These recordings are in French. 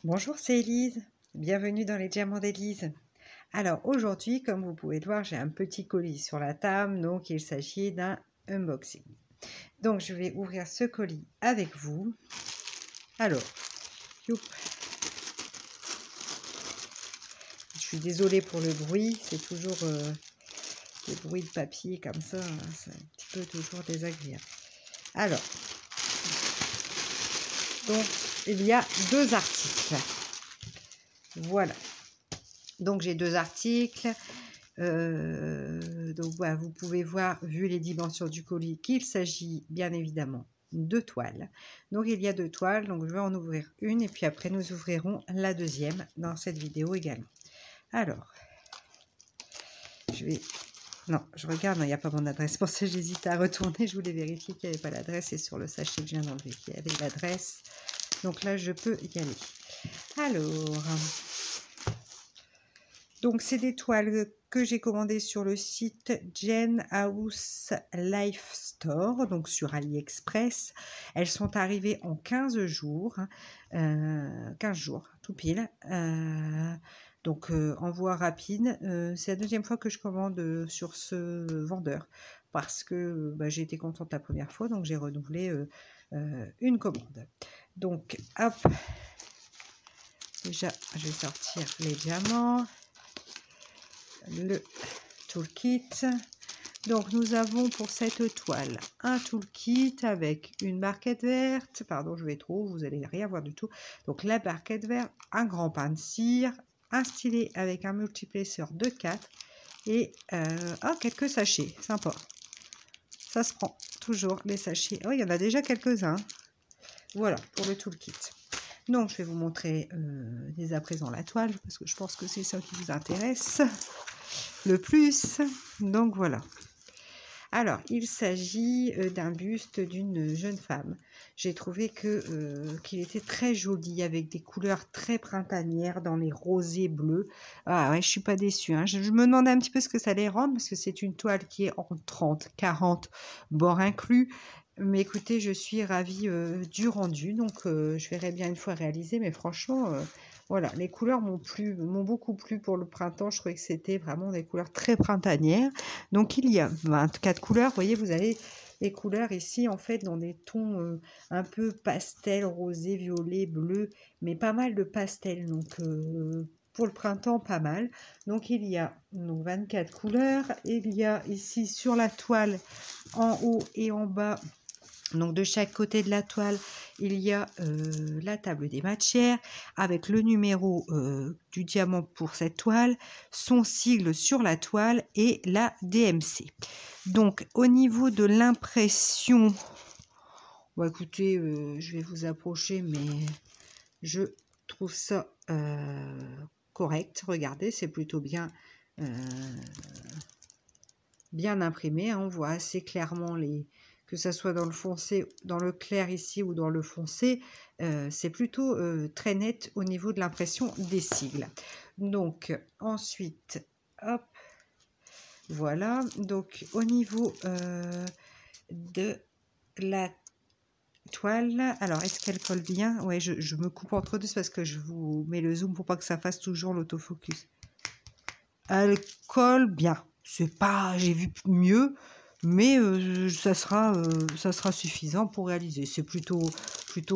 Bonjour, c'est Élise. Bienvenue dans les diamants d'Élise. Alors aujourd'hui, comme vous pouvez le voir, j'ai un petit colis sur la table, donc il s'agit d'un unboxing. Donc je vais ouvrir ce colis avec vous. Alors, youp. Je suis désolée pour le bruit, c'est toujours des bruits de papier comme ça, hein, c'est un petit peu toujours désagréable. Alors, donc il y a deux articles. Voilà. Donc j'ai deux articles. Donc voilà, vous pouvez voir, vu les dimensions du colis, qu'il s'agit bien évidemment de toiles. Donc il y a deux toiles, donc je vais en ouvrir une et puis après nous ouvrirons la deuxième dans cette vidéo également. Alors, je regarde, il n'y a pas mon adresse, pour ça j'hésite à retourner, je voulais vérifier qu'il n'y avait pas l'adresse et sur le sachet que je viens d'enlever qu'il y avait l'adresse. Donc là je peux y aller. Alors, donc c'est des toiles que j'ai commandées sur le site Jen House Life Store, donc sur AliExpress. Elles sont arrivées en 15 jours, 15 jours tout pile. Donc envoi rapide. C'est la deuxième fois que je commande sur ce vendeur parce que j'ai été contente la première fois, donc j'ai renouvelé une commande. Donc hop, déjà je vais sortir les diamants. Le toolkit. Donc nous avons pour cette toile un toolkit avec une barquette verte, pardon je vais trop, vous allez rien voir du tout. Donc la barquette verte, un grand pain de cire, un stylet avec un multiplesseur de 4 et quelques sachets, sympa. Ça se prend toujours les sachets. Oh, il y en a déjà quelques-uns. Voilà pour le toolkit. Donc je vais vous montrer dès à présent la toile parce que je pense que c'est ça qui vous intéresse le plus. Donc voilà. Alors il s'agit d'un buste d'une jeune femme. J'ai trouvé qu'il était très joli avec des couleurs très printanières dans les rosés bleus. Ah ouais, je suis pas déçue, hein. Je me demandais un petit peu ce que ça allait rendre parce que c'est une toile qui est en 30, 40 bord inclus. Mais écoutez, je suis ravie du rendu, donc je verrai bien une fois réalisé, mais franchement, voilà, les couleurs m'ont beaucoup plu pour le printemps. Je trouvais que c'était vraiment des couleurs très printanières. Donc il y a 24 couleurs, vous voyez, vous avez les couleurs ici en fait dans des tons un peu pastel, rosé, violet, bleu, mais pas mal de pastel, donc pour le printemps, pas mal. Donc il y a 24 couleurs. Il y a ici sur la toile, en haut et en bas, donc de chaque côté de la toile, il y a la table des matières avec le numéro du diamant pour cette toile, son sigle sur la toile et la DMC. Donc au niveau de l'impression, bon, écoutez, je vais vous approcher, mais je trouve ça correct. Regardez, c'est plutôt bien imprimé, hein. On voit assez clairement que ça soit dans le foncé, dans le clair ici ou dans le foncé, c'est plutôt très net au niveau de l'impression des sigles. Donc ensuite, hop, voilà. Donc au niveau de la toile, alors est-ce qu'elle colle bien? Ouais, je me coupe entre deux parce que je vous mets le zoom pour pas que ça fasse toujours l'autofocus. Elle colle bien. C'est pas, j'ai vu mieux, mais ça sera suffisant pour réaliser. C'est plutôt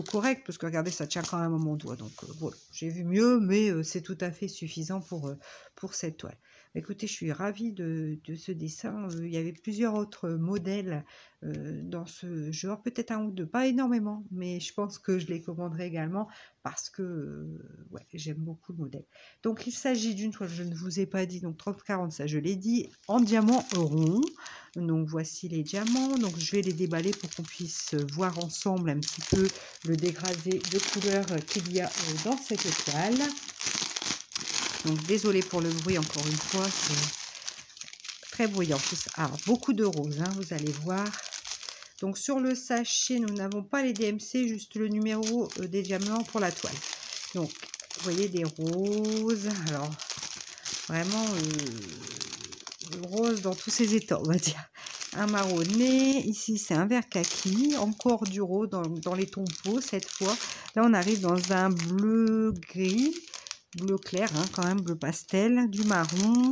correct parce que regardez, ça tient quand même à mon doigt. Donc voilà, j'ai vu mieux, mais c'est tout à fait suffisant pour cette toile. Écoutez, je suis ravie de ce dessin. Il y avait plusieurs autres modèles dans ce genre, peut-être un ou deux, pas énormément, mais je pense que je les commanderai également parce que ouais, j'aime beaucoup le modèle. Donc il s'agit d'une toile, je ne vous ai pas dit, donc 30-40, ça je l'ai dit, en diamant rond. Donc voici les diamants, donc je vais les déballer pour qu'on puisse voir ensemble un petit peu le dégradé de couleurs qu'il y a dans cette toile. Donc désolé pour le bruit, encore une fois, c'est très bruyant tout ça. Alors beaucoup de rose, hein, vous allez voir. Donc sur le sachet, nous n'avons pas les DMC, juste le numéro des diamants pour la toile. Donc vous voyez des roses, alors vraiment rose dans tous ses états, on va dire. un marronné. Ici, c'est un vert kaki. Encore du rose dans les tons cette fois. Là, on arrive dans un bleu gris. Bleu clair, hein, quand même, bleu pastel. Du marron.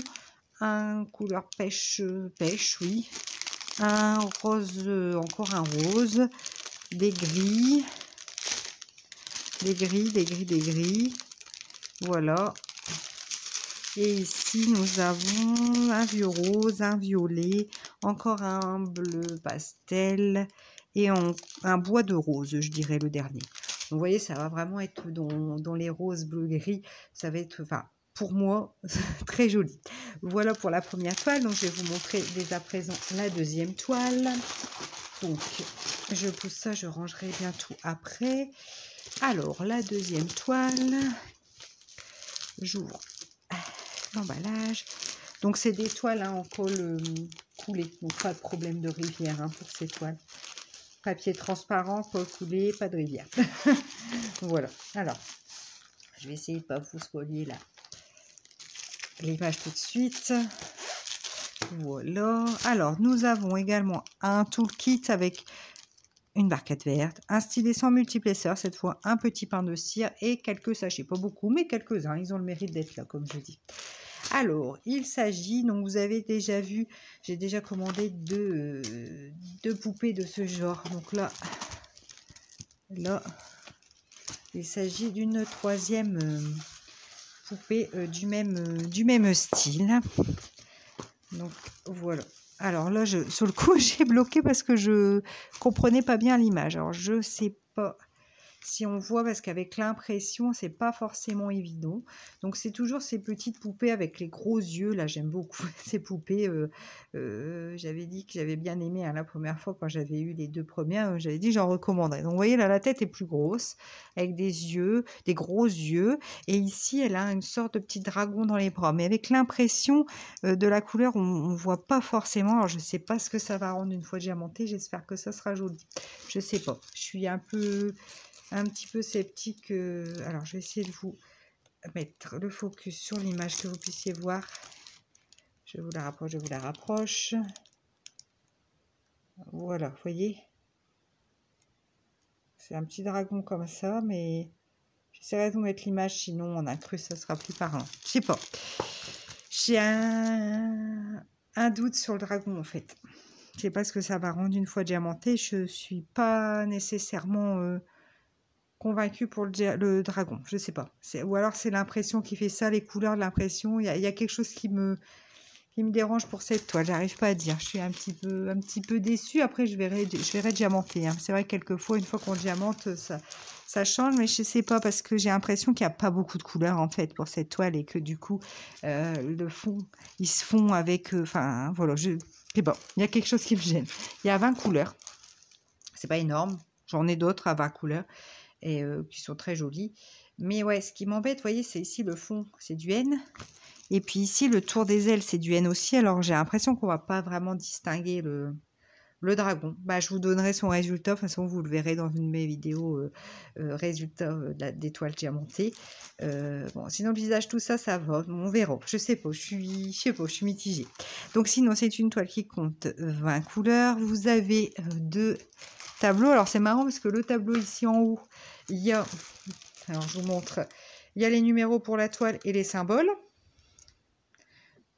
Un couleur pêche, oui. Un rose, encore un rose. Des gris. Des gris. Voilà. Et ici, nous avons un vieux rose, un violet, encore un bleu pastel et un bois de rose, je dirais, le dernier. Donc, vous voyez, ça va vraiment être dans les roses, bleu, gris. Ça va être, enfin, pour moi, très joli. Voilà pour la première toile. Donc, je vais vous montrer dès à présent la deuxième toile. Donc, je pousse ça, je rangerai bientôt après. Alors, la deuxième toile, j'ouvre l'emballage. Donc, c'est des toiles en colle coulée. Donc, pas de problème de rivière pour ces toiles. Papier transparent, colle coulée, pas de rivière. Voilà. Alors, je vais essayer de ne pas vous spoiler là l'image tout de suite. Voilà. Alors, nous avons également un toolkit avec une barquette verte, un stylet sans multiplesseur, cette fois un petit pain de cire et quelques sachets. Pas beaucoup, mais quelques-uns. Ils ont le mérite d'être là, comme je dis. Alors, il s'agit, donc vous avez déjà vu, j'ai déjà commandé deux poupées de ce genre. Donc là, il s'agit d'une troisième poupée du même style. Donc voilà. Alors là, sur le coup, j'ai bloqué parce que je comprenais pas bien l'image. Alors je sais pas si on voit, parce qu'avec l'impression, c'est pas forcément évident. Donc c'est toujours ces petites poupées avec les gros yeux. Là, j'aime beaucoup ces poupées. J'avais dit que j'avais bien aimé la première fois quand j'avais eu les deux premières. J'avais dit j'en recommanderais. Donc vous voyez là, la tête est plus grosse, avec des yeux, des gros yeux. Et ici, elle a une sorte de petit dragon dans les bras. Mais avec l'impression de la couleur, on voit pas forcément. Alors je sais pas ce que ça va rendre une fois diamanté. J'espère que ça sera joli. Je sais pas. Je suis un petit peu sceptique. Alors, je vais essayer de vous mettre le focus sur l'image que vous puissiez voir. Je vous la rapproche. Voilà, vous voyez. C'est un petit dragon comme ça, mais j'essaierai de vous mettre l'image, sinon en incrus, ça sera plus parlant. Je sais pas. J'ai un doute sur le dragon, en fait. Je sais pas ce que ça va rendre une fois diamanté. Je suis pas nécessairement convaincue pour le dragon, je sais pas. Ou alors c'est l'impression qui fait ça, les couleurs de l'impression. Il y a quelque chose qui me dérange pour cette toile. J'arrive pas à dire. Je suis un petit peu déçue. Après, je verrai diamanter. C'est vrai que quelquefois, une fois qu'on diamante, ça change, mais je sais pas, parce que j'ai l'impression qu'il n'y a pas beaucoup de couleurs en fait pour cette toile et que du coup, le fond, ils se font avec. Enfin, voilà. Je sais pas. Il y a quelque chose qui me gêne. Il y a 20 couleurs. C'est pas énorme. J'en ai d'autres à 20 couleurs. Et qui sont très jolies. Mais ouais, ce qui m'embête, vous voyez, c'est ici le fond, c'est du N. Et puis ici, le tour des ailes, c'est du N aussi. Alors, j'ai l'impression qu'on va pas vraiment distinguer le dragon. Bah, je vous donnerai son résultat. De toute façon, vous le verrez dans une de mes vidéos résultat des toiles diamantées. Bon, sinon, le visage, tout ça, ça va. On verra. Je sais pas, je suis mitigée. Donc, sinon, c'est une toile qui compte 20 couleurs. Vous avez deux tableau. Alors c'est marrant parce que le tableau ici en haut, il y a, alors je vous montre, il y a les numéros pour la toile et les symboles.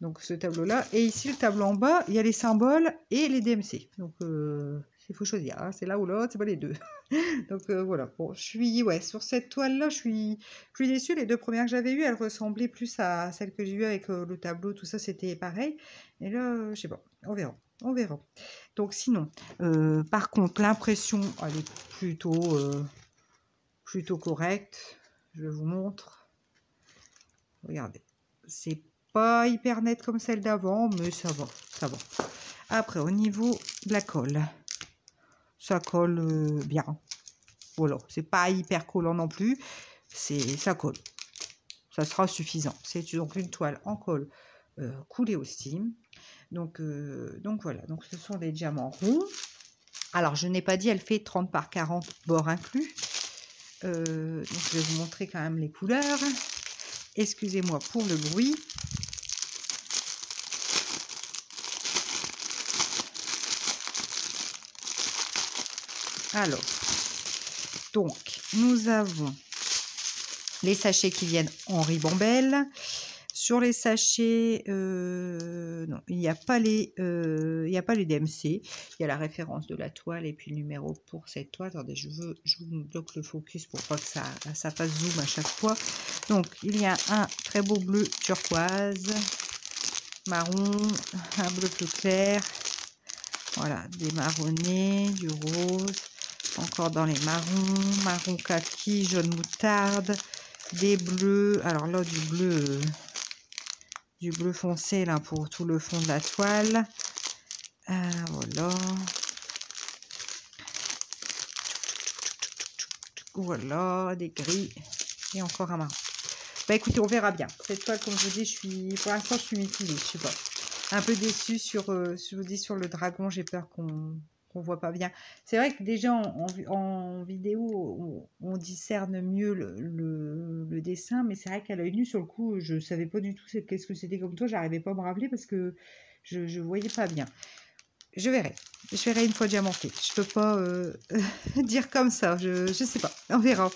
Donc ce tableau là, et ici le tableau en bas, il y a les symboles et les DMC. Donc il faut choisir, c'est là ou l'autre, c'est pas les deux. Donc voilà, bon, sur cette toile là, je suis déçue. Les deux premières que j'avais eues, elles ressemblaient plus à celles que j'ai eues avec le tableau, tout ça c'était pareil. Et là, je sais pas, on verra. Donc sinon, par contre, l'impression, elle est plutôt correcte. Je vous montre. Regardez, c'est pas hyper net comme celle d'avant, mais ça va. Après, au niveau de la colle, ça colle bien. Voilà, c'est pas hyper collant non plus. Ça colle. Ça sera suffisant. C'est donc une toile en colle coulée au steam. Donc voilà, donc ce sont des diamants ronds. Alors je n'ai pas dit, elle fait 30 par 40 bord inclus. Donc je vais vous montrer quand même les couleurs. Excusez-moi pour le bruit. Alors, donc, nous avons les sachets qui viennent en ribambelle. Sur les sachets, non, il n'y a pas les DMC. Il y a la référence de la toile et puis le numéro pour cette toile. Attendez, je vous bloque le focus pour pas que ça fasse zoom à chaque fois. Donc, il y a un très beau bleu turquoise, marron, un bleu plus clair. Voilà, des marronnés, du rose, encore dans les marrons, marron kaki, jaune moutarde, des bleus. Alors là, du bleu foncé là pour tout le fond de la toile. Voilà. Voilà, des gris et encore un marron. Bah écoutez, on verra bien. Cette toile, comme je vous dis, pour l'instant, je suis mitigée. Je sais pas. Un peu déçue sur le dragon. J'ai peur qu'on voit pas bien. C'est vrai que déjà en vidéo, on discerne mieux le dessin, mais c'est vrai qu'à l'œil nu, sur le coup, je savais pas du tout qu'est-ce que c'était comme toi. J'arrivais pas à me rappeler parce que je voyais pas bien. Je verrai une fois diamanté. Je peux pas dire comme ça. Je sais pas. On verra.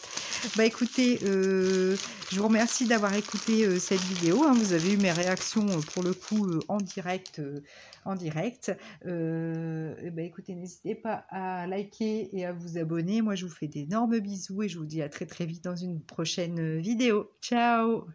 Bah écoutez, je vous remercie d'avoir écouté cette vidéo. Hein. Vous avez eu mes réactions pour le coup en direct. Bah écoutez, n'hésitez pas à liker et à vous abonner. Moi, je vous fais d'énormes bisous et je vous dis à très très vite dans une prochaine vidéo. Ciao!